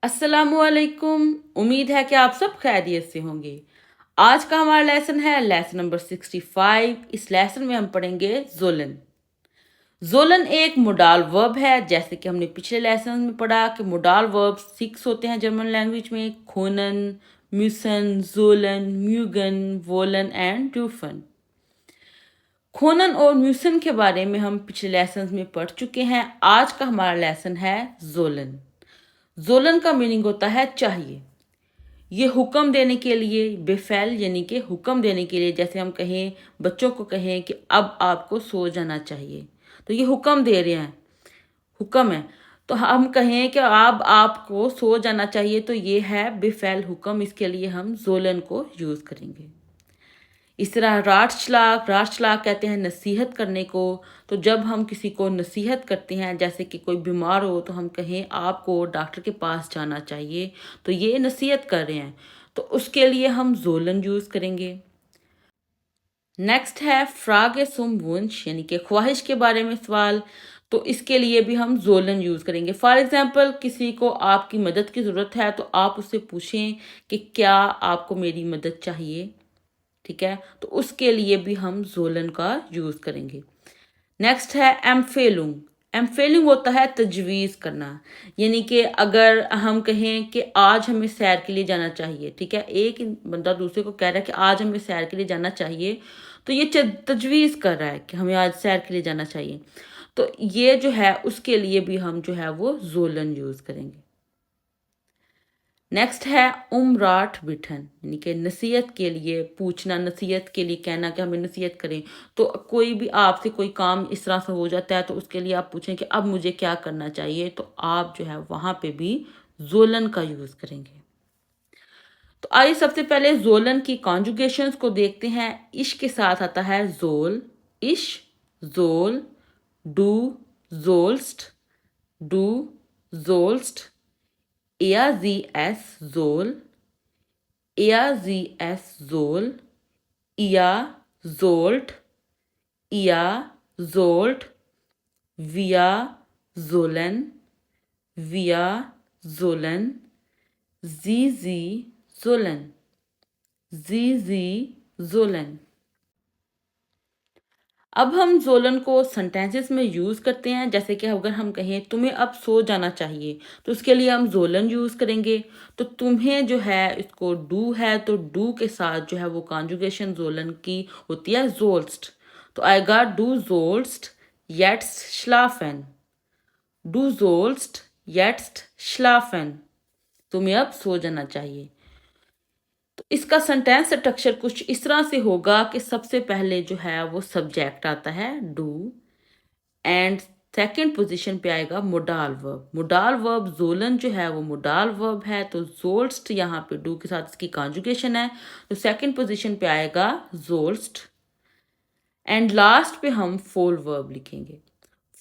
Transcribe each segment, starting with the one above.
अस्सलामुअलैकुम। उम्मीद है कि आप सब खैरियत से होंगे। आज का हमारा लेसन है लेसन नंबर 65। इस लेसन में हम पढ़ेंगे जोलन। जोलन एक मोडाल वर्ब है। जैसे कि हमने पिछले लेसन में पढ़ा कि मोडाल वर्ब 6 होते हैं जर्मन लैंग्वेज में: खोनन, म्यूसन, जोलन, म्यूगन, वोलन एंड ड्यूफन। खोनन और म्यूसन के बारे में हम पिछले लेसन में पढ़ चुके हैं। आज का हमारा लेसन है जोलन। जोलन का मीनिंग होता है चाहिए। ये हुक्म देने के लिए, बेफैल यानी कि हुक्म देने के लिए, जैसे हम कहें, बच्चों को कहें कि अब आपको सो जाना चाहिए, तो ये हुक्म दे रहे हैं, हुक्म है। तो हम कहें कि अब आपको सो जाना चाहिए, तो ये है बेफैल हुक्म। इसके लिए हम जोलन को यूज़ करेंगे। इस तरह राटशलाक, राटशलाक कहते हैं नसीहत करने को। तो जब हम किसी को नसीहत करते हैं, जैसे कि कोई बीमार हो, तो हम कहें आपको डॉक्टर के पास जाना चाहिए, तो ये नसीहत कर रहे हैं, तो उसके लिए हम जोलन यूज़ करेंगे। नेक्स्ट है फ्रागे सुम वुंश, यानी कि ख्वाहिश के बारे में सवाल। तो इसके लिए भी हम जोलन यूज़ करेंगे। फॉर एग्जाम्पल, किसी को आपकी मदद की ज़रूरत है, तो आप उससे पूछें कि क्या आपको मेरी मदद चाहिए। ठीक है, तो उसके लिए भी हम जोलन का यूज़ करेंगे। नेक्स्ट है एम्फेलुंग। एम्फेलुंग होता है तजवीज़ करना, यानी कि अगर हम कहें कि आज हमें सैर के लिए जाना चाहिए। ठीक है, एक बंदा दूसरे को कह रहा है कि आज हमें सैर के लिए जाना चाहिए, तो ये तजवीज़ कर रहा है कि हमें आज सैर के लिए जाना चाहिए। तो ये जो है उसके लिए भी हम जो है वो जोलन यूज़ करेंगे। नेक्स्ट है उमराट बिठन, यानी कि नसीहत के लिए पूछना, नसीहत के लिए कहना कि हमें नसीहत करें। तो कोई भी आपसे कोई काम इस तरह से हो जाता है, तो उसके लिए आप पूछें कि अब मुझे क्या करना चाहिए, तो आप जो है वहाँ पे भी जोलन का यूज़ करेंगे। तो आइए सबसे पहले जोलन की कॉन्जुगेशंस को देखते हैं। इश के साथ आता है जोल, इश, जोल, डू, जोल्स्ट, डू, जोल्स्ट, EAZS Zoll, EAZS Zoll, IA Zolt, IA Zolt, Via Zollen, Via Zollen, ZZ Zollen, ZZ Zollen। अब हम जोलन को सेंटेंसेस में यूज़ करते हैं। जैसे कि अगर हम कहें तुम्हें अब सो जाना चाहिए, तो उसके लिए हम जोलन यूज़ करेंगे। तो तुम्हें जो है इसको डू है, तो डू के साथ जो है वो कॉन्जुगेशन जोलन की होती है जोल्स्ट। तो आएगा डू जोल्स्ट येट्स श्लाफेन, डू जोल्स्ट येट्स श्लाफेन, तुम्हें अब सो जाना चाहिए। तो इसका सेंटेंस स्ट्रक्चर कुछ इस तरह से होगा कि सबसे पहले जो है वो सब्जेक्ट आता है डू, एंड सेकंड पोजीशन पे आएगा modal verb. Modal verb Jolen जो है वो मोडाल वर्ब है, तो जोल्स्ट यहाँ पे डू के साथ इसकी कॉन्जुगेशन है, तो सेकंड पोजीशन पे आएगा जोल्स्ट, एंड लास्ट पे हम फुल वर्ब लिखेंगे।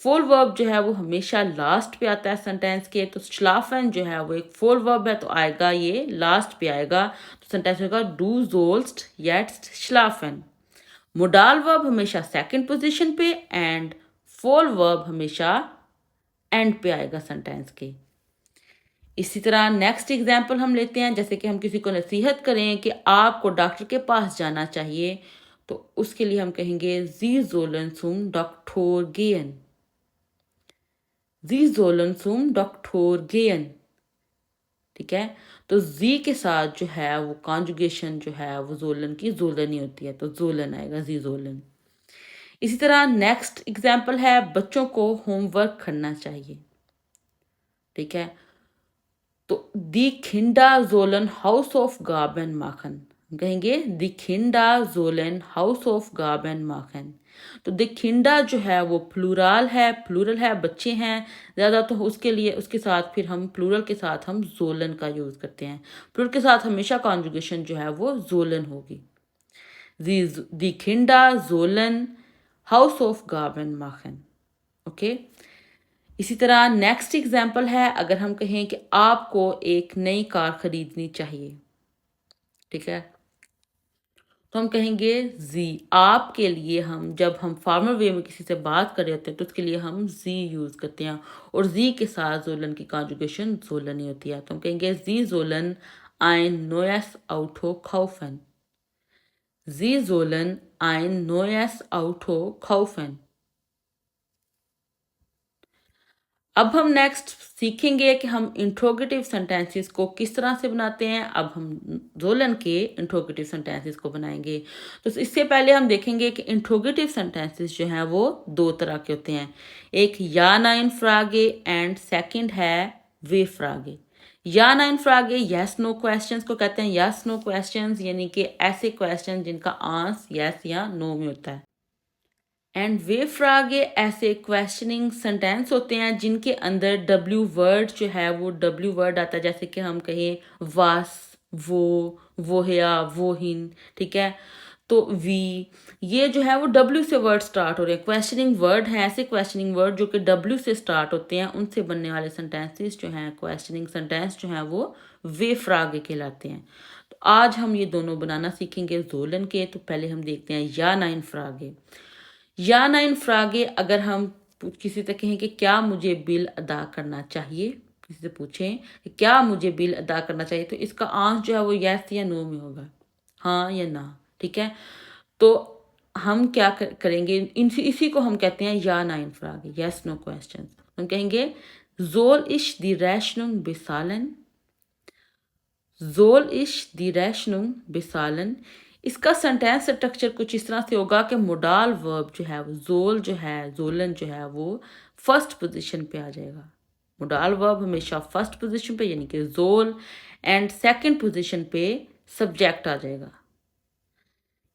फुल वर्ब जो है वो हमेशा लास्ट पे आता है सेंटेंस के। तो श्लाफन जो है वो एक फुल वर्ब है, तो आएगा ये लास्ट पे आएगा, तो सेंटेंस होगा डू जोल्स्ट येट्स श्लाफन। मोडाल वर्ब हमेशा सेकंड पोजीशन पे, एंड फुल वर्ब हमेशा एंड पे आएगा सेंटेंस के। इसी तरह नेक्स्ट एग्जाम्पल हम लेते हैं। जैसे कि हम किसी को नसीहत करें कि आपको डॉक्टर के पास जाना चाहिए, तो उसके लिए हम कहेंगे जी जोलन सुम डॉक्टर गेन, जी जोलन सुम डॉक्टर गेन। ठीक है, तो जी के साथ जो है वो कॉन्जुगेशन जो है वो जोलन की जोलन ही होती है, तो जोलन आएगा, जी जोलन। इसी तरह नेक्स्ट एग्जाम्पल है बच्चों को होमवर्क करना चाहिए। ठीक है, तो दी खिंडा जोलन हाउस ऑफ गार्बन माखन, कहेंगे दी खिंडा जोलन हाउस ऑफ गार्बन माखन। तो दी खिंडा जो है वो प्लूरल है, बच्चे हैं ज़्यादा, तो उसके लिए उसके साथ फिर हम प्लूरल के साथ हम जोलन का यूज़ करते हैं। प्लूरल के साथ हमेशा कॉन्जुगेशन जो है वो जोलन होगी। दी खिंडा जोलन हाउस ऑफ गार्बन माखन। ओके, इसी तरह नेक्स्ट एग्जाम्पल है, अगर हम कहें कि आपको एक नई कार खरीदनी चाहिए। ठीक है, तो हम कहेंगे जी। आप के लिए हम जब हम फॉर्मल वे में किसी से बात कर रहे होते हैं तो उसके लिए हम जी यूज़ करते हैं, और जी के साथ जोलन की कॉन्जुगेशन जोलन ही होती है। तो हम कहेंगे जी जोलन ein neues Auto kaufen। जी जोलन ein neues Auto kaufen। अब हम नेक्स्ट सीखेंगे कि हम इंट्रोगेटिव सेंटेंसेस को किस तरह से बनाते हैं। अब हम जोलन के इंट्रोगेटिव सेंटेंसेस को बनाएंगे। तो इससे पहले हम देखेंगे कि इंट्रोगेटिव सेंटेंसेस जो हैं वो दो तरह के होते हैं, एक या नाइन फ्रागे एंड सेकंड है वे फ्रागे। या नाइन फ्रागे यस नो क्वेश्चंस को कहते हैं। यस नो क्वेश्चंस यानी कि ऐसे क्वेश्चन जिनका आंसर यस या नो में होता है। एंड वे फ्रागे ऐसे क्वेश्चनिंग सेंटेंस होते हैं जिनके अंदर डब्ल्यू वर्ड जो है वो डब्ल्यू वर्ड आता है, जैसे कि हम कहें वास, वो है, वो हिन, ठीक है। तो वी, ये जो है वो डब्ल्यू से वर्ड स्टार्ट हो रहे हैं। क्वेश्चनिंग वर्ड हैं ऐसे क्वेश्चनिंग वर्ड जो कि डब्ल्यू से स्टार्ट होते हैं, उनसे बनने वाले सेंटेंसेस जो हैं क्वेश्चनिंग सेंटेंस जो हैं वो वे फ्रागे कहलाते हैं। तो आज हम ये दोनों बनाना सीखेंगे जोलन के। तो पहले हम देखते हैं या नाइन फ्रागे। या नाइन फ्रागे अगर हम किसी से कहें कि क्या मुझे बिल अदा करना चाहिए, किसी से पूछें कि क्या मुझे बिल अदा करना चाहिए, तो इसका आंसर जो है वो यस या नो में होगा, हाँ या ना, ठीक है। तो हम क्या करेंगे, इसी को हम कहते हैं या नाइन फ्रागे, यस नो क्वेश्चन। हम कहेंगे जोल इश दी रैशनुंग बिसालन। जोल इश दी रैशनुंग बिसालन। इसका सेंटेंस स्ट्रक्चर कुछ इस तरह से होगा कि मोडाल वर्ब जो है वो जोल जो है, जोलन जो है वो फर्स्ट पोजीशन पे आ जाएगा। मोडाल वर्ब हमेशा फर्स्ट पोजीशन पे यानी कि जोल, एंड सेकंड पोजीशन पे सब्जेक्ट आ जाएगा।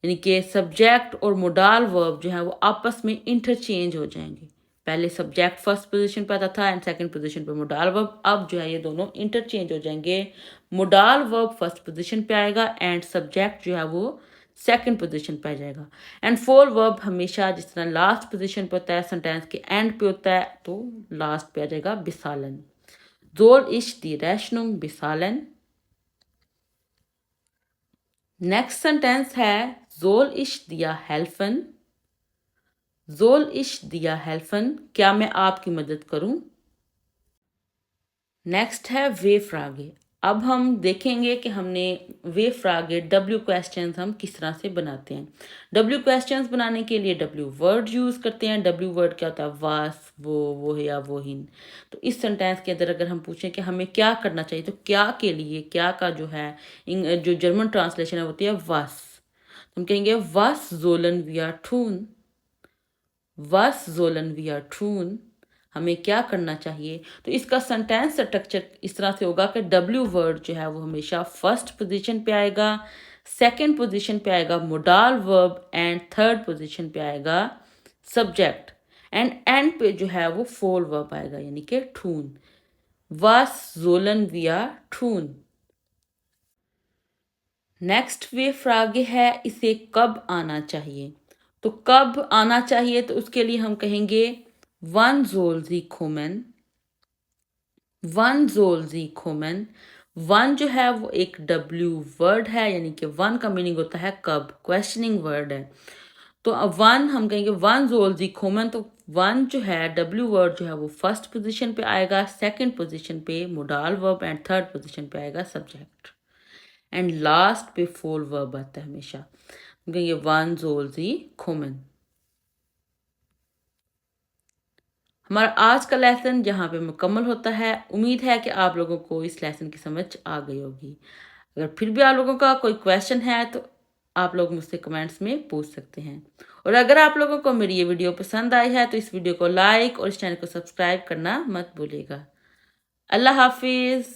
यानी कि सब्जेक्ट और मोडाल वर्ब जो है वो आपस में इंटरचेंज हो जाएंगे। पहले सब्जेक्ट फर्स्ट पोजीशन पे आता था एंड सेकंड पोजीशन पे मोडाल वर्ब, अब जो है ये दोनों इंटरचेंज हो जाएंगे। मोडाल वर्ब फर्स्ट पोजीशन पे आएगा एंड सब्जेक्ट जो है वो सेकंड पोजीशन पे आ जाएगा। एंड फोर वर्ब हमेशा जिस तरह लास्ट पोजीशन पे होता है, सेंटेंस के एंड पे होता है, तो लास्ट पे आ जाएगा बिसालन। जोल इश दी रैशनुंग बिसालन। नेक्स्ट सेंटेंस है जोल इश दिया हेल्फन। जोल इश दिया हेल्फन, क्या मैं आपकी मदद करूं। नेक्स्ट है वे फ्रागे। अब हम देखेंगे कि हमने वे फ्रागे डब्ल्यू क्वेश्चंस हम किस तरह से बनाते हैं। डब्ल्यू क्वेश्चंस बनाने के लिए डब्ल्यू वर्ड यूज़ करते हैं। डब्ल्यू वर्ड क्या होता है, वास, वो है या वो हिन। तो इस सेंटेंस के अंदर अगर हम पूछें कि हमें क्या करना चाहिए, तो क्या के लिए क्या का जो है जो जर्मन ट्रांसलेशन है होती है वास। हम कहेंगे वास जोलन वी आर टून। वस जोलन वी आर ट्रून, हमें क्या करना चाहिए। तो इसका सेंटेंस स्ट्रक्चर इस तरह से होगा कि डब्ल्यू वर्ड जो है वो हमेशा फर्स्ट पोजीशन पे आएगा, सेकंड पोजीशन पे आएगा modal verb, and third position पे आएगा सब्जेक्ट, एंड एंड पे जो है वो फोल वर्ब आएगा यानी कि ठून। वस जोलन वी आर ठून। नेक्स्ट वे फ्रागे है इसे कब आना चाहिए। तो कब आना चाहिए, तो उसके लिए हम कहेंगे वन जोल जी खोमन। वन जोल जी खोमन। वन जो है वो एक डब्ल्यू वर्ड है, यानी कि वन का मीनिंग होता है कब, क्वेश्चनिंग वर्ड है। तो अब वन हम कहेंगे वन जोल जी खोमन। तो वन जो है डब्ल्यू वर्ड जो है वो फर्स्ट पोजीशन पे आएगा, सेकंड पोजीशन पे modal verb, and third position पे आएगा सब्जेक्ट, एंड लास्ट पे फोल वर्ब आता है हमेशा। ये वन जोल जी खोमन। हमारा आज का लेसन यहाँ पे मुकम्मल होता है। उम्मीद है कि आप लोगों को इस लेसन की समझ आ गई होगी। अगर फिर भी आप लोगों का कोई क्वेश्चन है तो आप लोग मुझसे कमेंट्स में पूछ सकते हैं। और अगर आप लोगों को मेरी ये वीडियो पसंद आई है तो इस वीडियो को लाइक और इस चैनल को सब्सक्राइब करना मत भूलिएगा। अल्लाह हाफिज़।